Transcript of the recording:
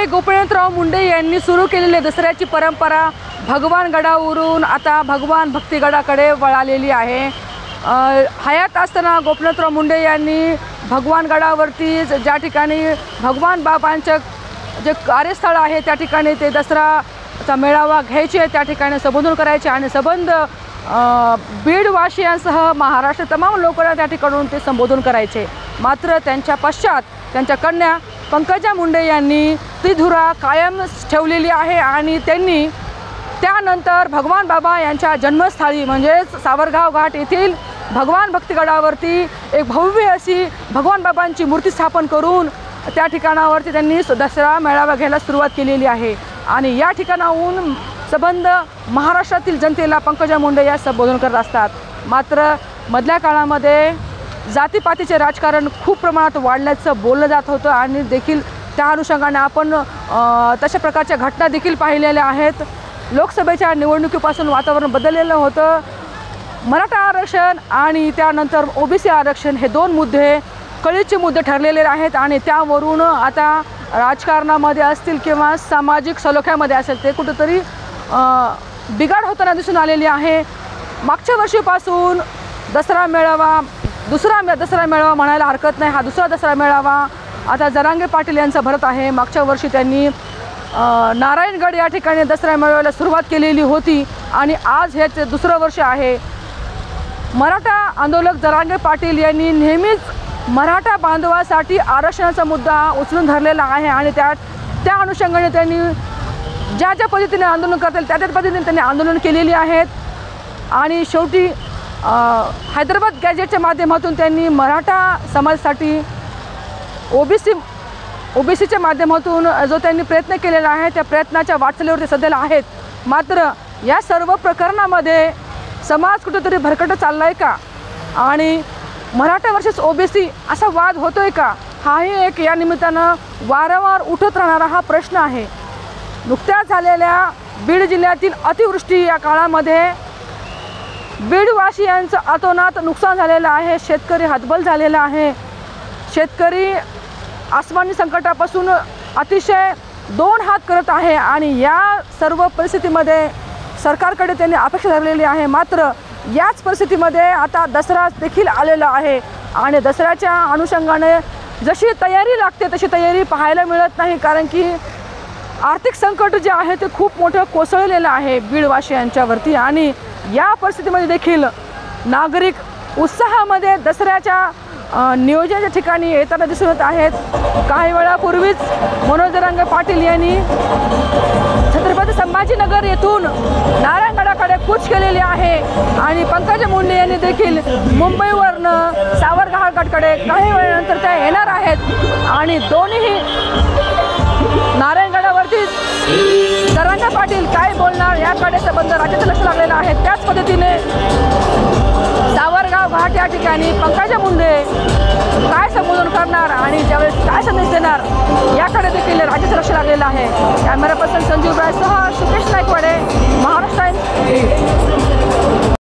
गोपीनाथराव मुंडे यांनी सुरू केलेली दसऱ्याची परंपरा भगवान गडावरून आता भगवान भक्तिगडाकडे वळालेली आहे। हयात असताना गोपीनाथराव मुंडे यांनी भगवान गडावरती ज्या ठिकाणी भगवान बाबांचं जे कार्यस्थळ आहे त्या ठिकाणी ते दसराचा मेळावा घ्यायचे, त्या ठिकाणी संबोधन करायचे आणि संबंध बीडवासियांसह महाराष्ट्र तमाम लोकांना त्या ठिकाणून ते संबोधन करायचे। मात्र त्यांच्या पश्चात त्यांच्या कन्या पंकजा मुंडे यांनी ती धुरा कायम ठेवलेली आहे आणि त्यांनी त्यानंतर भगवान बाबा यांच्या जन्मस्थळी म्हणजेच सावरगाव घाट येथील भगवान भक्तिगडावरती एक भव्य अशी भगवान बाबांची मूर्ती स्थापन करून त्या ठिकाणावरती त्यांनी दसरा मेळावा घ्यायला सुरुवात केलेली आहे। आणि या ठिकाणाहून संबंध महाराष्ट्रातील जनतेला पंकजा मुंडे या संबोधन करत असतात। मात्र मधल्या काळामध्ये जातीपातीचे राजकारण खूप प्रमाणात वाढल्याचं बोललं जात होतं आणि देखील त्या अनुषंगाने आपण तशा प्रकारच्या घटना देखील पाहिलेल्या आहेत। लोकसभेच्या निवडणुकीपासून वातावरण बदललेलं होतं। मराठा आरक्षण आणि त्यानंतर ओबीसी आरक्षण हे दोन मुद्दे कळीचे मुद्दे ठरलेले आहेत आणि त्यावरून आता राजकारणामध्ये असतील किंवा सामाजिक सलोख्यामध्ये असेल ते कुठेतरी बिघाड होताना दिसून आलेली आहे। मागच्या वर्षीपासून दसरा मेळावा दुसरा दसरा मेळावा म्हणायला हरकत नाही, हा दुसरा दसरा मेळावा आता जरांगे पाटील यांचा भरत आहे। मागच्या वर्षी त्यांनी नारायणगड या ठिकाणी दसरा मेळाव्याला सुरुवात केलेली होती आणि आज हे दुसरं वर्ष आहे। मराठा आंदोलक जरांगे पाटील यांनी नेहमीच मराठा बांधवासाठी आरक्षणाचा मुद्दा उचलून धरलेला आहे आणि त्या अनुषंगाने त्यांनी ज्या पद्धतीने आंदोलन करतील त्या पद्धतीने त्यांनी आंदोलन केलेली आहेत आणि शेवटी हैदराबाद गॅजेटच्या माध्यमातून त्यांनी मराठा समाजासाठी ओबीसीच्या माध्यमातून जो त्यांनी प्रयत्न केलेला आहे त्या प्रयत्नाच्या वाटचालीवरती सध्याला आहेत। मात्र या सर्व प्रकरणामध्ये समाज कुठेतरी भरकटत चालला आहे का आणि मराठा वर्सेस ओबीसी असा वाद होतोय का, हाही एक या निमित्तानं वारंवार उठत राहणारा हा प्रश्न आहे। नुकत्याच झालेल्या बीड जिल्ह्यातील अतिवृष्टी या काळामध्ये बीडवासियांचं अतोनात नुकसान झालेलं आहे। शेतकरी हतबल झालेला आहे। शेतकरी आसमानी संकटापासून अतिशय दोन हात करत आहे आणि या सर्व परिस्थितीमध्ये सरकारकडे त्यांनी अपेक्षा धरलेली आहे। मात्र याच परिस्थितीमध्ये आता दसरा देखील आलेला आहे आणि दसऱ्याच्या अनुषंगाने जशी तयारी लागते तशी तयारी पाहायला मिळत नाही, कारण की आर्थिक संकट जे आहे ते खूप मोठं कोसळलेलं आहे बीडवासियांच्यावरती आणि या परिस्थितीमध्ये देखील नागरिक उत्साहामध्ये दसऱ्याच्या नियोजनाच्या ठिकाणी येताना दिसून येत आहेत। काही वेळापूर्वीच मनोज जरांगे पाटील यांनी छत्रपती संभाजीनगर येथून नारायणगडाकडे कूच केलेली आहे आणि पंकजा मुंडे यांनी देखील मुंबईवरनं सावरगाव घाटकडे काही वेळानंतर त्या येणार आहेत आणि दोन्ही नारायणगडावरती जरांगे पाटील काय बोलणार याकडे संबंध राज्याचं लक्ष लागलेलं आहे। त्याच पद्धतीने सावरगाव घाट या ठिकाणी पंकजा मुंडे काय संबोधन करणार आणि ज्यावेळेस काय संदेश देणार याकडे देखील राज्याचं लक्ष लागलेलं आहे। कॅमेरा पर्सन संजीव रायसह सुकेश नाईक।